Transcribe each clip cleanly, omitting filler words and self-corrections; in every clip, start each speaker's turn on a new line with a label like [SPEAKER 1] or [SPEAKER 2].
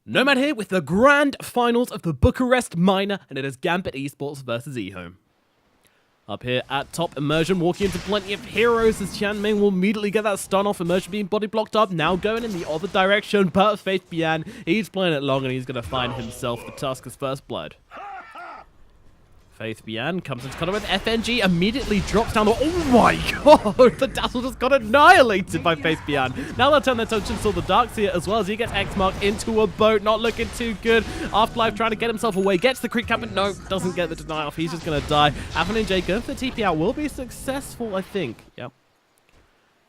[SPEAKER 1] Nomad here with the grand finals of the Bucharest Minor, and it is Gambit Esports versus Ehome. Up here at top, Immersion walking into plenty of heroes as Chanming will immediately get that stun off. Immersion being body blocked up, now going in the other direction, but Faith Bian, he's playing it long and he's going to find himself the Tusker's first blood. Faith Bian comes into contact with FNG, immediately drops down the— oh my god! The Dazzle just got annihilated by Faith Bian. Now they'll turn their attention to the Darkseer as well as he gets X-Marked into a boat, not looking too good. Afterlife trying to get himself away, gets the creep cap, but no, doesn't get the deny off. He's just going to die. Ehome going for the TP out will be successful, I think. Yep.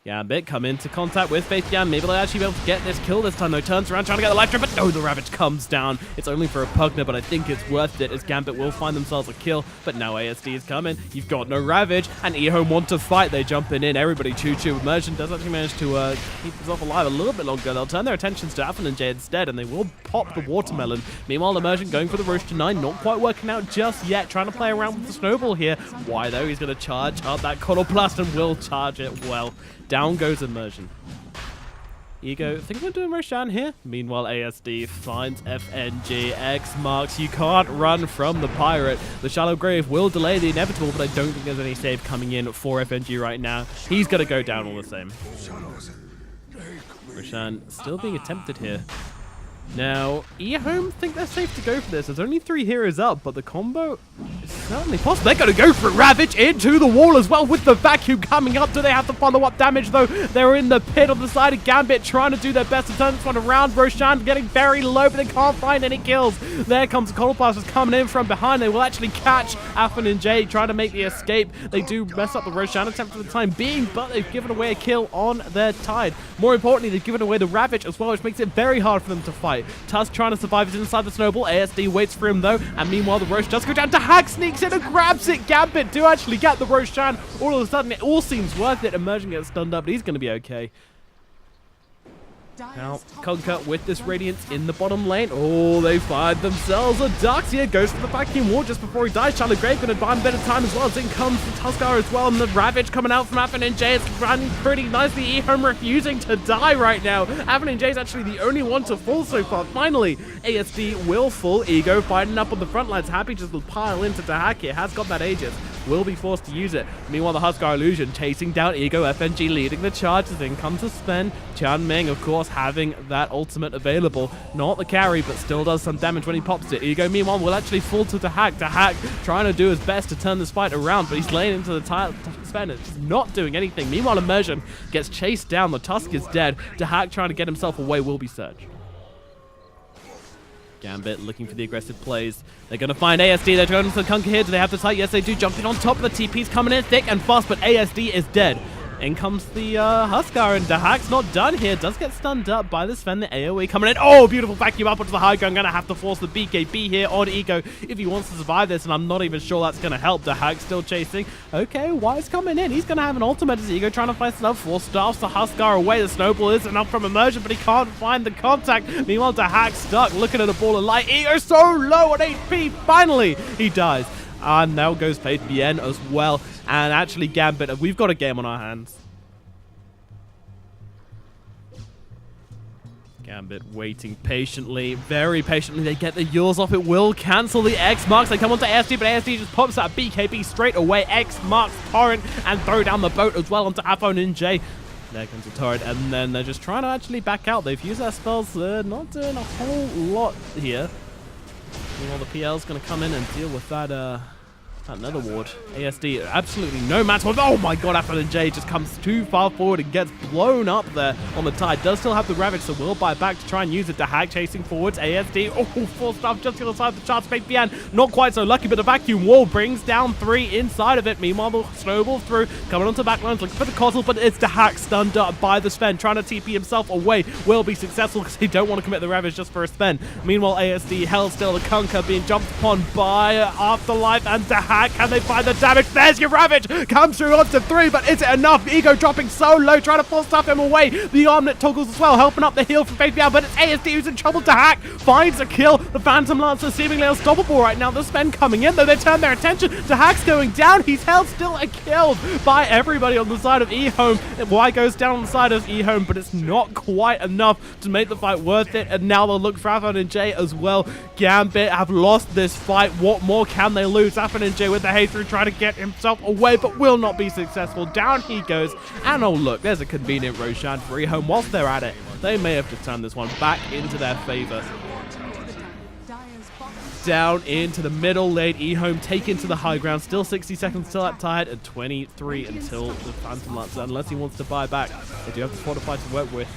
[SPEAKER 1] Gambit come into contact with Faith Bian. Maybe they'll actually be able to get this kill this time though. Turns around trying to get the life trip, but no, the Ravage comes down. It's only for a Pugner, but I think it's worth it as Gambit will find themselves a kill. But now ASD is coming. You've got no Ravage, and Ehome want to fight. They jumping in. Everybody choo-choo. Immersion does actually manage to keep himself alive a little bit longer. They'll turn their attentions to Ehome instead, and they will pop the Watermelon. Meanwhile, Immersion going for the Roche to 9. Not quite working out just yet. Trying to play around with the Snowball here. Why though? He's going to charge up that Conoplast and will charge it well. Down goes Immersion. Ego, I think we're doing Roshan here. Meanwhile, ASD finds FNG. X marks. You can't run from the pirate. The Shallow Grave will delay the inevitable, but I don't think there's any save coming in for FNG right now. He's going to go down all the same. Roshan still being attempted here. Now, Ehome think they're safe to go for this. There's only 3 heroes up, but the combo is certainly possible. They're going to go for it. Ravage into the wall as well with the vacuum coming up. Do they have to follow-up damage, though? They're in the pit on the side of Gambit, trying to do their best to turn this one around. Roshan getting very low, but they can't find any kills. There comes the Conoplast coming in from behind. They will actually catch Ehome trying to make the escape. They do mess up the Roshan attempt for the time being, but they've given away a kill on their Tide. More importantly, they've given away the Ravage as well, which makes it very hard for them to fight. Tusk trying to survive is inside the Snowball. ASD waits for him though, and meanwhile the Roche does go down. Hack sneaks in and grabs it. Gambit do actually get the Roshan. All of a sudden it all seems worth it. Immersion gets stunned up, but he's going to be okay. Now, Conquer with this Radiance in the bottom lane. Oh, they find themselves a Darkseer. Goes for the vacuum wall just before he dies. Shallow Grave going to buy him better time as well. As in comes the Tuskar as well. And the Ravage coming out from Ehome. It's running pretty nicely. Ehome refusing to die right now. Ehome is actually the only one to fall so far. Finally, ASD will fall. Ego fighting up on the front lines. Happy just to pile into Tahak here. Has got that Aegis. Will be forced to use it. Meanwhile, the Huskar Illusion chasing down Ego. FNG leading the charge. As in comes to Sven. Chanming, of course, having that ultimate available. Not the carry, but still does some damage when he pops it. Ego, meanwhile, will actually fall to Tahak. Tahak trying to do his best to turn this fight around, but he's laying into the Sven. It's not doing anything. Meanwhile, Immersion gets chased down. The Tusk is dead. Tahak trying to get himself away will be searched. Gambit looking for the aggressive plays. They're going to find ASD. They're going to the Conquer here. Do they have the sight? Yes, they do. Jumping on top of the TP's coming in thick and fast, but ASD is dead. In comes the Huskar, and Dahak's not done here. Does get stunned up by the Sven. The AoE coming in. Oh, beautiful vacuum up onto the high ground. Going to have to force the BKB here on Ego if he wants to survive this, and I'm not even sure that's going to help. Dahak still chasing. Okay, Wise coming in. He's going to have an ultimate as Ego trying to fight stuff. 4 staffs the Huskar away. The Snowball is enough from Immersion, but he can't find the contact. Meanwhile, Dahak stuck, looking at a ball of light. Ego so low on HP. Finally, he dies. And now goes Faith Bian as well. And actually, Gambit, we've got a game on our hands. Gambit waiting patiently, very patiently. They get the Yules off. It will cancel the X marks. They come onto ASD, but ASD just pops that BKB straight away. X marks Torrent and throw down the boat as well onto Ehome. There comes the turret, and then they're just trying to actually back out. They've used their spells. Not doing a whole lot here. Meanwhile, the PL's going to come in and deal with that. Another ward. ASD, absolutely no match. Oh my god, Ehome just comes too far forward and gets blown up there on the Tide. Does still have the Ravage, so will buy back to try and use it. Dahak chasing forwards. ASD, oh, 4 stuff just to the side of the charge. Faith Bian, not quite so lucky, but the vacuum wall brings down 3 inside of it. Meanwhile, the Snowball through, coming onto backlines, looking for the Cottle, but it's Dahak stunned up by the Sven, trying to TP himself away. Will be successful because they don't want to commit the Ravage just for a Sven. Meanwhile, ASD held still. The Conquer being jumped upon by Afterlife, and Dahak Hack. Can they find the damage? There's your Ravage. Comes through onto 3, but is it enough? Ego dropping so low, trying to force stuff him away. The Armlet toggles as well, helping up the heal from Faith Beyond, but it's ASD who's in trouble to Hack. Finds a kill. The Phantom Lancer seemingly unstoppable right now. The Sven coming in, though they turn their attention to Hack's going down. He's held still and killed by everybody on the side of Ehome. Y goes down on the side of Ehome, but it's not quite enough to make the fight worth it. And now they'll look for Afan and Jay as well. Gambit have lost this fight. What more can they lose? Afan and Jay with the hay through trying to get himself away, but will not be successful. Down he goes. And oh look, there's a convenient Roshan for Ehome. Whilst they're at it, they may have to turn this one back into their favor. Down into the middle lane, Ehome taken to the high ground. Still 60 seconds till that tied, and 23 until the Phantom Lancer, unless he wants to buy back. They do have the Fortify to work with.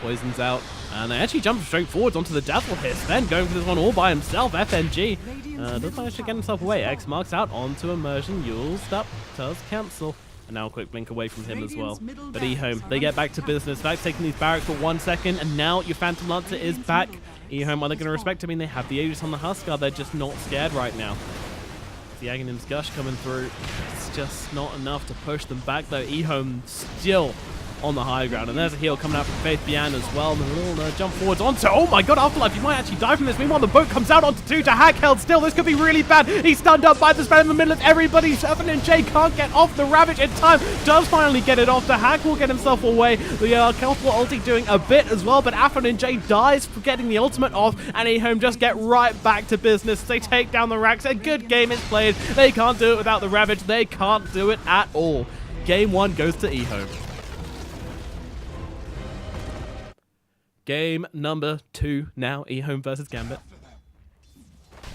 [SPEAKER 1] Poison's out, and they actually jump straight forwards onto the Dazzle here. Sven going for this one all by himself. FNG does manage to get himself away. X marks out onto Immersion. Yule's up, does cancel. And now a quick blink away from him as well. But Ehome, they get back to business. Vax taking these barracks for 1 second, and now your Phantom Lancer is back. Ehome, are they going to respect him? I mean, they have the Aegis on the Huskar. They're just not scared right now. The Aghanim's Gush coming through. It's just not enough to push them back, though. Ehome still on the high ground. And there's a heal coming out from Faith Bian as well. And a little jump forwards onto, oh my god, Afterlife, you might actually die from this. Meanwhile, the boat comes out onto 2 to Hack, held still. This could be really bad. He's stunned up by the span in the middle of everybody. Afan and Jay can't get off the Ravage in time. Does finally get it off. The Hack will get himself away. The Kelpal ulti doing a bit as well, but Afan and Jay dies for getting the ultimate off, and Ehome just get right back to business. They take down the racks. A good game is played. They can't do it without the Ravage. They can't do it at all. Game 1 goes to Ehome. Game number 2 now, Ehome versus Gambit.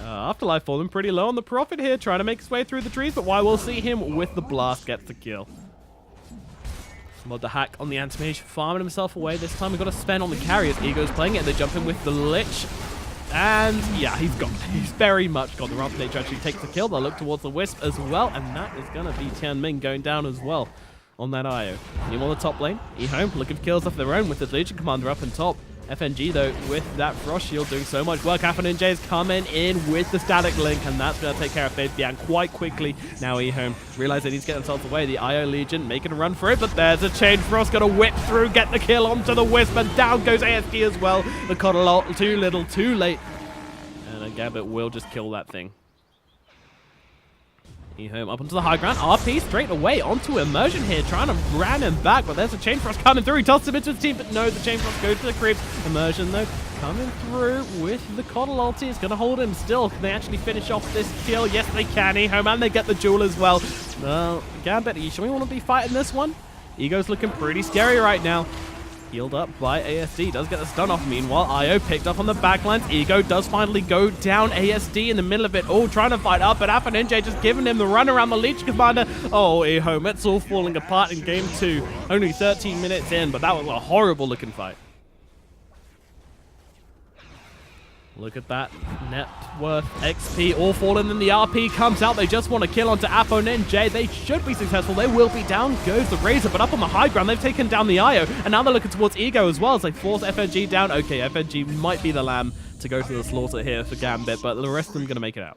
[SPEAKER 1] Afterlife falling pretty low on the Prophet here, trying to make his way through the trees, but why we'll see him with the blast gets the kill. Mod the Hack on the Anti-Mage, farming himself away. This time we've got to spend on the carriers. Ego's playing it, they jump in with the Lich. And yeah, he's gone. He's very much gone. The Rampage actually takes the kill. They'll look towards the Wisp as well, and that is going to be Tianming going down as well on that IO. Team on the top lane. Ehome looking for kills of their own with the Legion Commander up in top. FNG though with that Frost Shield doing so much work. Afan and Jay is coming in with the Static Link, and that's going to take care of Faith Bian quite quickly. Now Ehome realize they need to get themselves away. The IO Legion making a run for it, but there's a chain. Frost going to whip through, get the kill onto the Wisp, and down goes ASD as well. The Coddle ult, too little, too late. And then Gambit will just kill that thing. Ehome up onto the high ground. RP straight away onto Immersion here, trying to ram him back, but there's a Chain Frost coming through. He tosses him into his team, but no, the Chain Frost goes to the creeps. Immersion, though, coming through with the Coddle ulti. It's going to hold him still. Can they actually finish off this kill? Yes, they can. Ehome, and they get the Jewel as well. Gambit, are you sure we want to be fighting this one? Ego's looking pretty scary right now. Healed up by ASD, does get the stun off. Meanwhile, IO picked up on the backlines. Ego does finally go down. ASD in the middle of it all, trying to fight up, but Afan and Jay just giving him the run around the Leech Commander. Oh, Ehome, it's all falling apart in game 2. Only 13 minutes in, but that was a horrible looking fight. Look at that net worth XP all falling, and the RP comes out. They just want to kill onto Afan and Jay. They should be successful. They will be. Down goes the Razor, but up on the high ground, they've taken down the IO, and now they're looking towards Ego as well as they force FNG down. Okay, FNG might be the lamb to go to the slaughter here for Gambit, but the rest of them are going to make it out.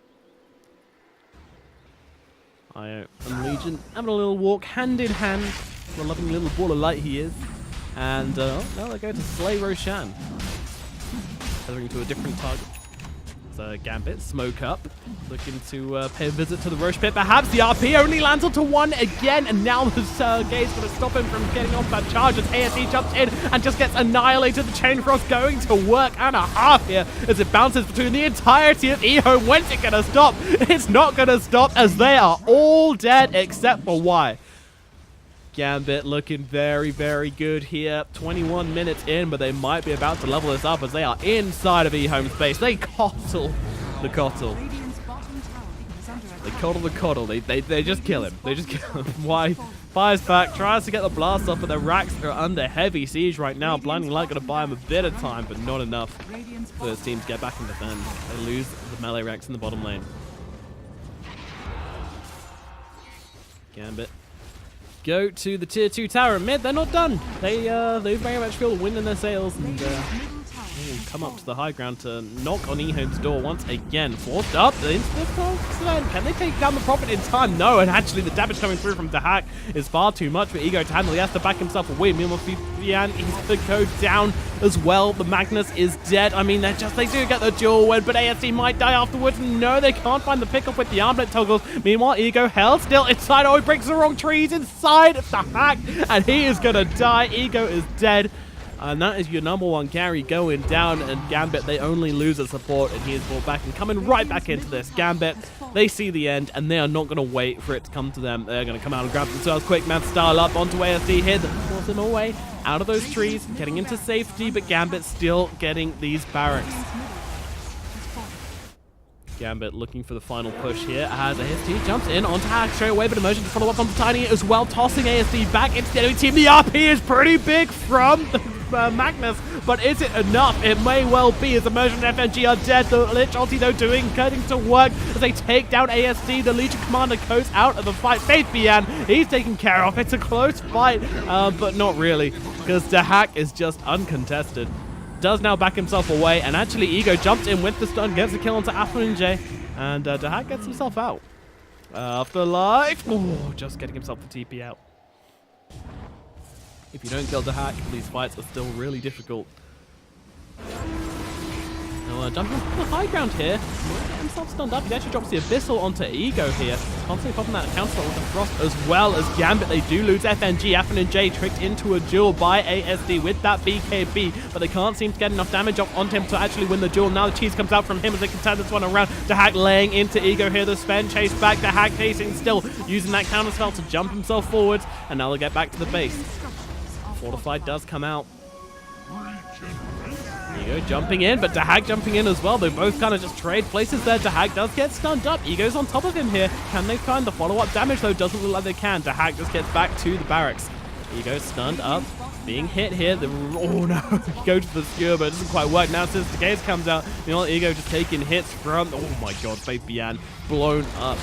[SPEAKER 1] IO and Legion having a little walk hand in hand. What a loving little ball of light he is. And now they're going to slay Roshan. Heading to a different target. So Gambit, smoke up, looking to pay a visit to the Roche Pit. Perhaps the RP only lands onto 1 again, and now the Gate's going to stop him from getting off that charge as ASD jumps in and just gets annihilated. The Chain Frost going to work and a half here as it bounces between the entirety of Ehome. When's it going to stop? It's not going to stop as they are all dead except for Y. Gambit looking very, very good here. 21 minutes in, but they might be about to level this up as they are inside of Ehome space. They coddle the Coddle. They coddle the Coddle. They just kill him. They just kill him. Why? Fires back, tries to get the blast off, but the racks are under heavy siege right now. Blinding Light going to buy him a bit of time, but not enough for his team to get back and defend. They lose the melee racks in the bottom lane. Gambit go to the tier 2 tower in mid. They're not done. They very much feel the wind in their sails, and Come up to the high ground to knock on Ehome's door once again. Forced up into the front. Can they take down the Prophet in time? No, and actually the damage coming through from Dahak is far too much for Ego to handle. He has to back himself away. Meanwhile, Fian, he's going to go down as well. The Magnus is dead. I mean, they do get the dual win, but ASD might die afterwards. No, they can't find the pickup with the armlet toggles. Meanwhile, Ego held still inside. Oh, he breaks the wrong trees inside of Dahak, and he is going to die. Ego is dead. And that is your #1 carry going down, and Gambit, they only lose a support, and he is brought back and coming right back into this. Gambit, they see the end, and they are not going to wait for it to come to them. They're going to come out and grab themselves quick, man, style up onto ASD here, force him away out of those trees, getting into safety, but Gambit still getting these barracks. Gambit looking for the final push here as ASD jumps in onto Hack straight away, but Immersion to follow up onto Tiny as well, tossing ASD back into the enemy team. The RP is pretty big from Magnus, but is it enough? It may well be, as Immersion and FNG are dead. The Lich ulti though getting to work as they take down ASD. The Legion Commander goes out of the fight. Faith Bian, he's taken care of. It's a close fight, but not really, because Dahak is just uncontested. Does now back himself away, and actually Ego jumps in with the stun, gets the kill onto Afternoon, and Dahak gets himself out. Afterlife, oh, just getting himself the TP out. If you don't kill Dahak, these fights are still really difficult. Now jumping to the high ground here, get himself stunned up. He actually drops the Abyssal onto Ego here. Constantly popping that counter with the Frost as well as Gambit. They do lose FNG. Afternoon tricked into a duel by ASD with that BKB, but they can't seem to get enough damage off onto him to actually win the duel. Now the cheese comes out from him as they can turn this one around. Dahak laying into Ego here. The Sven chase back. Dahak chasing still, using that counter spell to jump himself forwards, and now they'll get back to the base. Fortified does come out. Ego jumping in, but Dahak jumping in as well. They both kind of just trade places there. Dahak does get stunned up. Ego's on top of him here. Can they find the follow-up damage, though? Doesn't look like they can. Dahak just gets back to the barracks. Ego stunned up, being hit here. Oh no, go to the skewer, but it doesn't quite work. Now since the case comes out, you know, Ego just taking hits from, oh my god, Faith Bian blown up.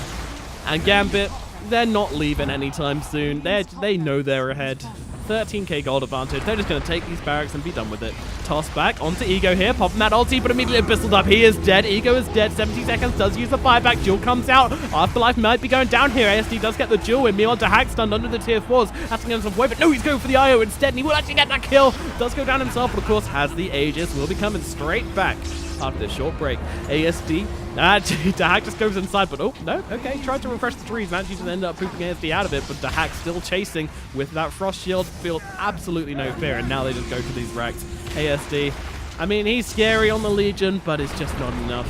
[SPEAKER 1] And Gambit, they're not leaving anytime soon. They know they're ahead. 13k gold advantage. They're just going to take these barracks and be done with it. Toss back onto Ego here, popping that ulti, but immediately Abyssal up. He is dead. Ego is dead. 70 seconds, does use the buyback. Duel comes out. Afterlife might be going down here. ASD does get the duel win. Meanwhile, Dahak stunned under the tier 4s. Has to get himself away, but no, he's going for the IO instead, and he will actually get that kill. Does go down himself, but of course has the Aegis. Will be coming straight back after this short break. ASD, Dahak just goes inside, but oh, no, okay, tried to refresh the trees, and actually just ended up pooping ASD out of it, but Dahak still chasing with that Frost Shield, feels absolutely no fear, and now they just go for these racks. ASD, I mean, he's scary on the Legion, but it's just not enough.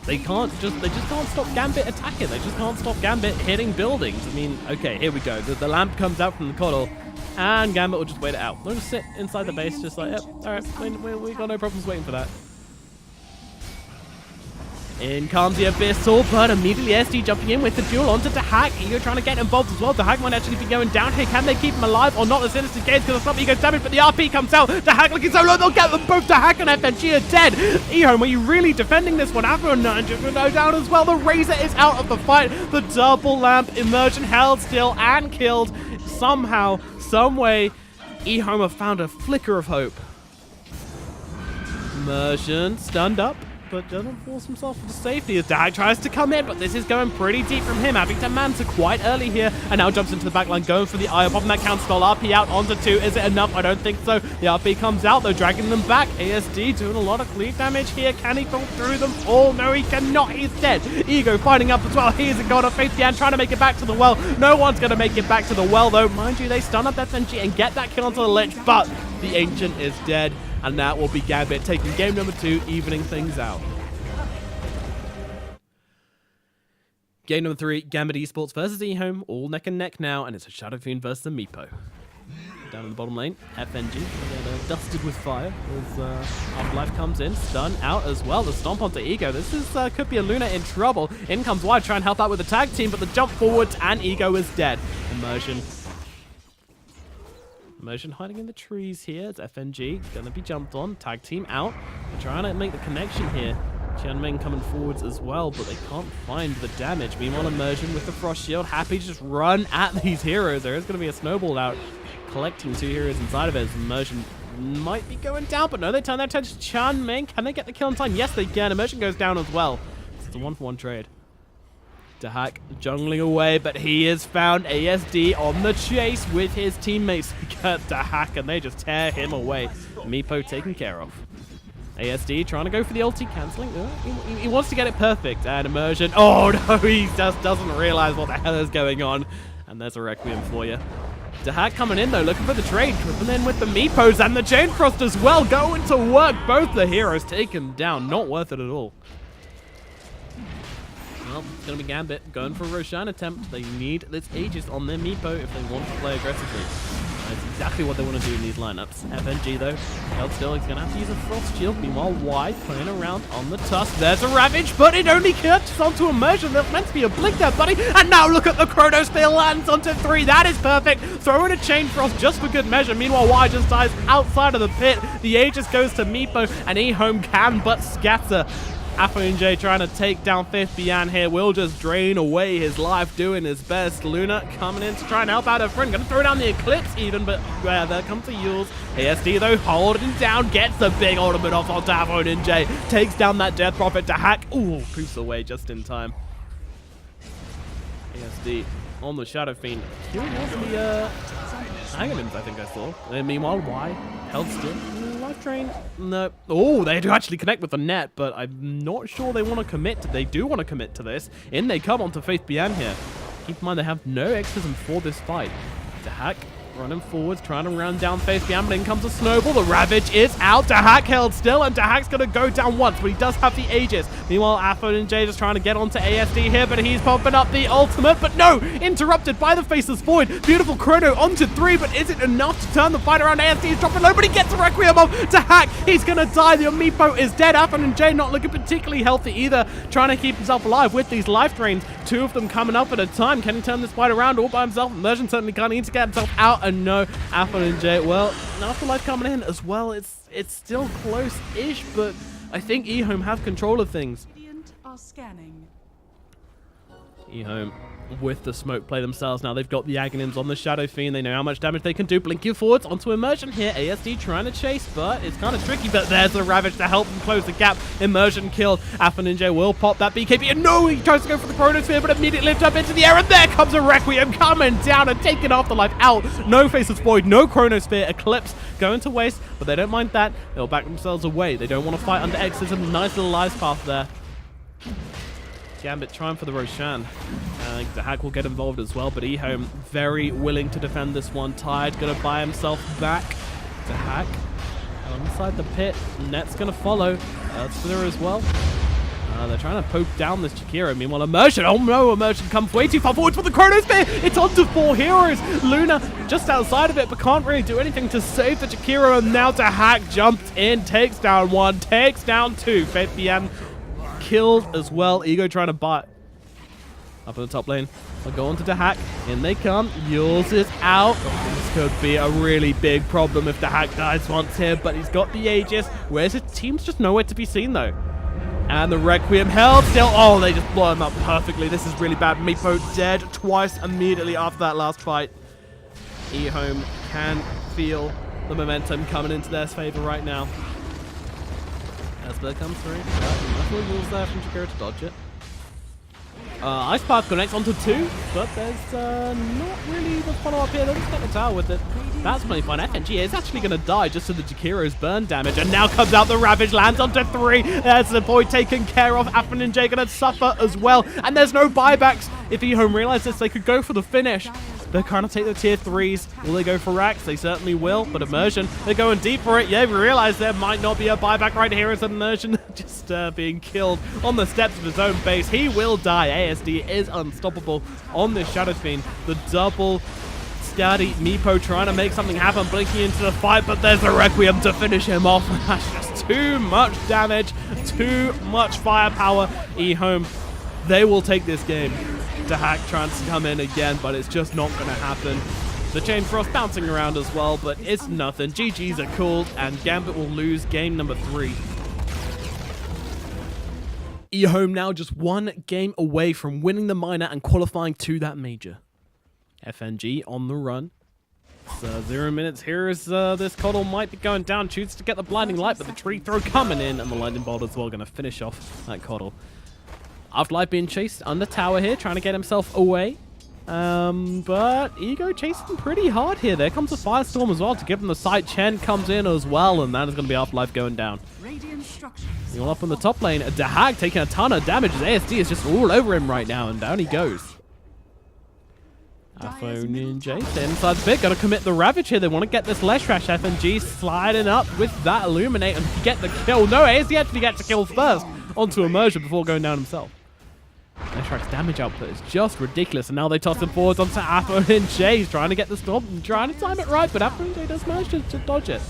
[SPEAKER 1] They just can't stop Gambit attacking, they just can't stop Gambit hitting buildings. I mean, okay, here we go, the lamp comes out from the coddle, and Gambit will just wait it out. They'll just sit inside the base, just like, yep, alright, we got no problems waiting for that. In comes the Abyssal, but immediately SD jumping in with the duel onto Dahak. Ego trying to get involved as well. Dahak might actually be going down here. Can they keep him alive or not? The Sinister Gaze because it's not Ego's damage, but the RP comes out. Dahak looking so low, they'll get them both. Dahak and FNG are dead. Ehome, are you really defending this one? Afternoon just go down as well. The Razor is out of the fight. The double lamp immersion held still and killed. Somehow, some way, Ehome have found a flicker of hope. Immersion stunned up, but doesn't force himself into safety as Dahak tries to come in, but this is going pretty deep from him, having to Manta quite early here, and now jumps into the backline, going for the eye, popping that counter spell, RP out onto 2. Is it enough? I don't think so. The RP comes out, though, dragging them back. ASD doing a lot of cleave damage here. Can he pull through them all? No, he cannot. He's dead. Ego fighting up as well. He's a god of Faith Bian trying to make it back to the well. No one's going to make it back to the well, though. Mind you, they stun up FNG and get that kill onto the Lich, but the Ancient is dead, and that will be Gambit taking game number 2, evening things out. Game number 3, Gambit Esports versus Ehome, all neck and neck now, and it's a Shadow Fiend versus a Meepo. Down in the bottom lane, FNG, dusted with fire as Afterlife comes in, stun out as well, the stomp onto Ego. This is could be a Luna in trouble. In comes Wide, try and help out with the tag team, but the jump forwards and Ego is dead. Immersion hiding in the trees here as FNG gonna be jumped on, tag team out. They're trying to make the connection here. Qianming coming forwards as well, but they can't find the damage. Meanwhile, Immersion with the Frost Shield, happy to just run at these heroes. There is going to be a snowball out, collecting 2 heroes inside of it as Immersion might be going down, but no, they turn their attention to Chan Ming. Can they get the kill in time? Yes, they can. Immersion goes down as well. It's a 1-for-1 trade. Dahak jungling away, but he is found. ASD on the chase with his teammates. Get Dahak, and they just tear him away. Meepo taken care of. ASD trying to go for the ulti, cancelling. He wants to get it perfect. And Immersion. Oh no, he just doesn't realize what the hell is going on. And there's a Requiem for you. Dahak coming in though, looking for the trade. Tripping in with the Meepos and the Chain Frost as well. Going to work. Both the heroes taken down. Not worth it at all. Well, it's going to be Gambit going for a Roshan attempt. They need this Aegis on their Meepo if they want to play aggressively. That's exactly what they want to do in these lineups. FNG though, held still, he's going to have to use a Frost Shield. Meanwhile, Y playing around on the Tusk. There's a Ravage, but it only catches onto Immersion. There's meant to be a blink there, buddy. And now look at the Chronosphere lands onto 3. That is perfect. Throw in a Chain Frost just for good measure. Meanwhile, Y just dies outside of the pit. The Aegis goes to Meepo, and Ehome can but scatter. Ehome trying to take down Fifth Bian here. Will just drain away his life, doing his best. Luna coming in to try and help out her friend. Gonna throw down the Eclipse even, but there comes the Yules. ASD though, holding down, gets the big ultimate off on Ehome. Takes down that Death Prophet to hack. Ooh, poofs away just in time. ASD on the Shadow Fiend. Killing off the Aghanim's, I think I saw. And meanwhile, Y held still. Life Drain? No. Oh, they do actually connect with the net, but I'm not sure they want to commit. They do want to commit to this. In they come onto Faith Bian here. Keep in mind they have no exism for this fight. Dahak running forwards, trying to run down Faith Bian, but in comes a Snowball. The Ravage is out. Dahak held still, and Dahak's going to go down once, but he does have the Aegis. Meanwhile, Ehome just trying to get onto ASD here, but he's popping up the ultimate, but no! Interrupted by the Faceless Void. Beautiful Chrono onto 3, but is it enough to turn the fight around? ASD is dropping low, but he gets a Requiem off. Dahak, he's going to die. The Meepo is dead. Ehome not looking particularly healthy either, trying to keep himself alive with these life drains. 2 of them coming up at a time. Can he turn this fight around all by himself? Immersion certainly can't. He needs to get himself out. And no, Ehome, well, Afterlife coming in as well. It's still close-ish, but I think Ehome have control of things. Ehome with the smoke play themselves now. They've got the Aghanims on the Shadow Fiend. They know how much damage they can do. Blinking forwards onto Immersion here. ASD trying to chase, but it's kind of tricky. But there's the Ravage to help them close the gap. Immersion killed. Ehome will pop that BKB. And no, he tries to go for the Chronosphere, but immediately lifts up into the air. And there comes a Requiem coming down and taking Afterlife out. No Faceless Void, no Chronosphere. Eclipse going to waste, but they don't mind that. They'll back themselves away. They don't want to fight under Exorcism. Nice little life path there. Gambit trying for the Roshan. Dahak will get involved as well, but Ehome very willing to defend this one. Tired, gonna buy himself back. Dahak inside the pit. Net's gonna follow. Earthsplitter as well. They're trying to poke down this Jakiro. Meanwhile, Immersion. Oh no, Immersion comes way too far forward for the Chronosphere. It's on to 4 heroes. Luna just outside of it, but can't really do anything to save the Jakiro. And now Dahak jumps in, takes down 1, takes down 2. Faith Bian killed as well. Ego trying to butt up in the top lane. They'll go on to Dahak. In they come. Yules is out. This could be a really big problem if Dahak dies once here, but he's got the Aegis. Where's his team's just nowhere to be seen though. And the Requiem held still. Oh, they just blow him up perfectly. This is really bad. Meepo dead twice immediately after that last fight. Ehome can feel the momentum coming into their favor right now. Esper comes through. Nothing rules there from Jakiro to dodge it. Ice Path connects onto 2, but there's not really the follow-up here. They'll just get the tower with it. That's plenty fun. FNG is actually going to die just to the Jakiro's burn damage, and now comes out the Ravage, lands onto 3. There's the boy taken care of. Ehome going to suffer as well, and there's no buybacks. If Ehome realized this, they could go for the finish. They're trying to take the tier 3s. Will they go for racks? They certainly will, but Immersion, they're going deep for it. Yeah, we realize there might not be a buyback right here as Immersion just being killed on the steps of his own base. He will die. ASD is unstoppable on this Shadow Fiend. The double Scatty Meepo trying to make something happen, blinking into the fight, but there's a Requiem to finish him off. That's just too much damage, too much firepower. Ehome, they will take this game. Dahak trying to come in again, but it's just not going to happen. The Chain Frost bouncing around as well, but it's nothing. GG's are called, and Gambit will lose game number 3. Ehome now just 1 game away from winning the minor and qualifying to that major. FNG on the run. It's 0 minutes here as this Coddle might be going down. Chooses to get the blinding light, but the tree throw coming in, and the lightning bolt as well going to finish off that Coddle. Afterlife being chased under tower here, trying to get himself away. But Ego chasing pretty hard here. There comes a Firestorm as well to give him the sight. Chen comes in as well, and that is going to be Afterlife going down. All up on the top lane. Dahag taking a ton of damage as ASD is just all over him right now, and down he goes. Ehome Ninja inside the pit, got to commit the Ravage here. They want to get this Leshrash. FNG sliding up with that Illuminate and get the kill. No, ASD actually gets the kill first onto Immersion before going down himself. Leshrash's damage output is just ridiculous, and now they toss him forwards onto Ehome Ninja. He's trying to get the storm and trying to time it right, but Ehome Ninja does manage to dodge it.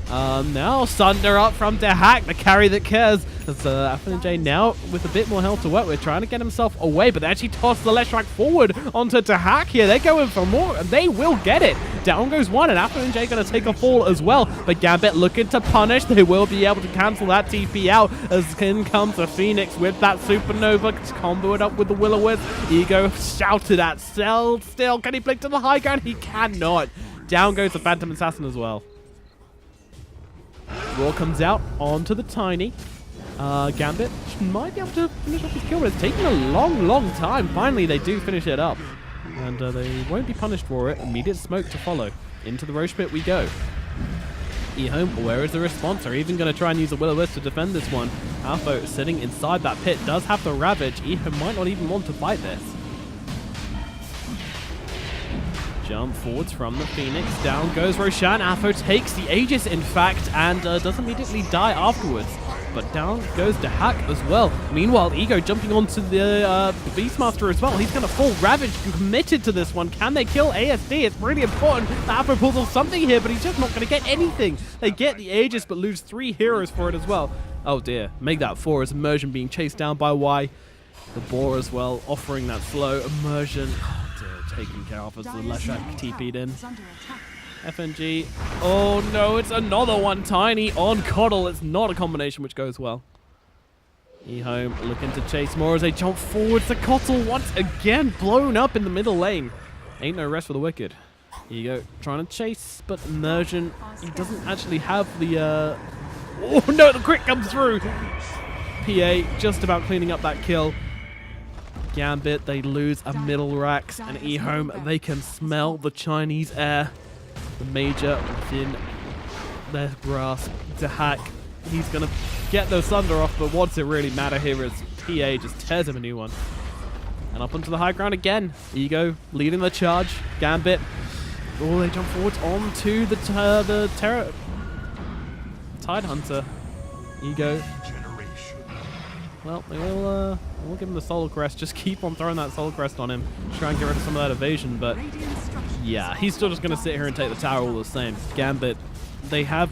[SPEAKER 1] Now Sunder up from Dahak, the carry that cares. As Ehome Ninja now with a bit more health to work with, trying to get himself away, but they actually toss the Leshrash forward onto Dahak here. They're going for more, and they will get it. Down goes one, and Ehome Ninja going to take a fall as well. But Gambit looking to punish. They will be able to cancel that TP out as in comes the Phoenix with that Supernova. Combo it up with the Will-O-Wisp. Ego shouted at Cell. Still, can he blink to the high ground? He cannot. Down goes the Phantom Assassin as well. Raw comes out onto the Tiny. Gambit might be able to finish off his kill, but it's taking a long time. Finally, they do finish it up. And they won't be punished for it. Immediate smoke to follow. Into the Roche pit we go. Ehome, where is the response? They're even going to try and use a Will-O-Wisp to defend this one. Alpha sitting inside that pit does have the Ravage. Ehome might not even want to fight this. Jump forwards from the Phoenix. Down goes Roshan. Afo takes the Aegis, in fact, and does immediately die afterwards. But down goes Dahak as well. Meanwhile, Ego jumping onto the Beastmaster as well. He's going to fall. Ravage committed to this one. Can they kill ASD? It's really important. Afo pulls off something here, but he's just not going to get anything. They get the Aegis, but lose 3 heroes for it as well. Oh dear. Make that 4 as Immersion being chased down by Y. The Boar as well, offering that slow Immersion. Taken care of as the Leshrash TP'd in. FNG. Oh no, it's another one. Tiny on Coddle. It's not a combination which goes well. Ehome looking to chase more as they jump forwards. The Coddle once again blown up in the middle lane. Ain't no rest for the wicked. Ego trying to chase, but Immersion, he doesn't actually have the... Oh no, the crit comes through. PA just about cleaning up that kill. Gambit, they lose a middle racks, and Ehome, they can smell the Chinese air. The Major within their grasp. Dahak, he's going to get those Thunder off, but what's it really matter here is PA just tears him a new one. And up onto the high ground again. Ego leading the charge. Gambit. Oh, they jump forwards onto the Tide Hunter. Ego. Well, we'll give him the Solar Crest. Just keep on throwing that Solar Crest on him. Try and get rid of some of that evasion, but yeah, he's still just going to sit here and take the tower all the same. Gambit, they have...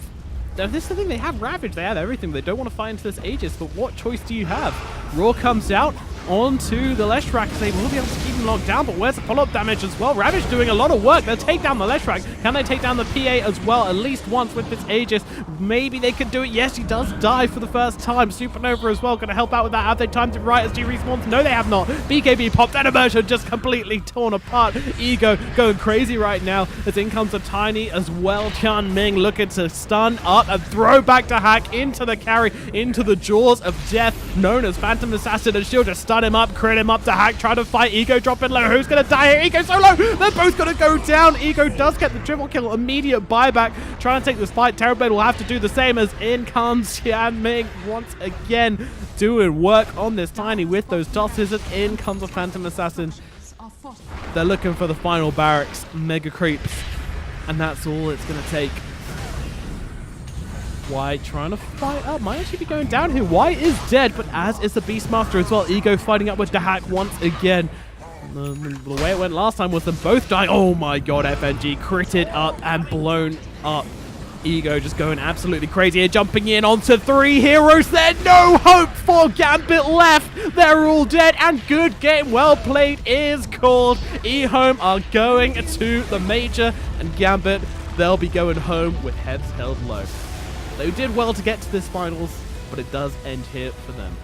[SPEAKER 1] This is the thing, they have Ravage, they have everything. They don't want to fight into this Aegis, but what choice do you have? Raw comes out onto the Leshrash. They will be able to keep him locked down, but where's the follow-up damage as well? Ravage doing a lot of work. They'll take down the Leshrash. Can they take down the PA as well? At least once with this Aegis. Maybe they could do it. Yes, he does die for the first time. Supernova as well, going to help out with that. Have they timed it right as G respawns? No, they have not. BKB popped, and Immersion just completely torn apart. Ego going crazy right now. As in comes a Tiny as well. Chan Ming looking to stun up and throw back to Hack into the carry, into the jaws of death, known as Phantom Assassin, and she'll just stun him up, crit him up to Hack, try to fight Ego, dropping low. Who's going to die here? Ego so low. They're both going to go down. Ego does get the triple kill, immediate buyback, trying to take this fight. Terrorblade will have to do the same as in comes Chan Ming once again, doing work on this Tiny with those tosses, and in comes a Phantom Assassin. They're looking for the final barracks, mega creeps, and that's all it's going to take. Y trying to fight up, might actually be going down here. Y is dead, but as is the Beastmaster as well. Ego fighting up with Dahak once again. The way it went last time was them both dying. Oh my god, FNG critted up and blown up. Ego just going absolutely crazy here, jumping in onto 3 heroes there. No hope for Gambit left. They're all dead, and good game, well played is called. Ehome are going to the Major, and Gambit, they'll be going home with heads held low. They did well to get to this finals, but it does end here for them.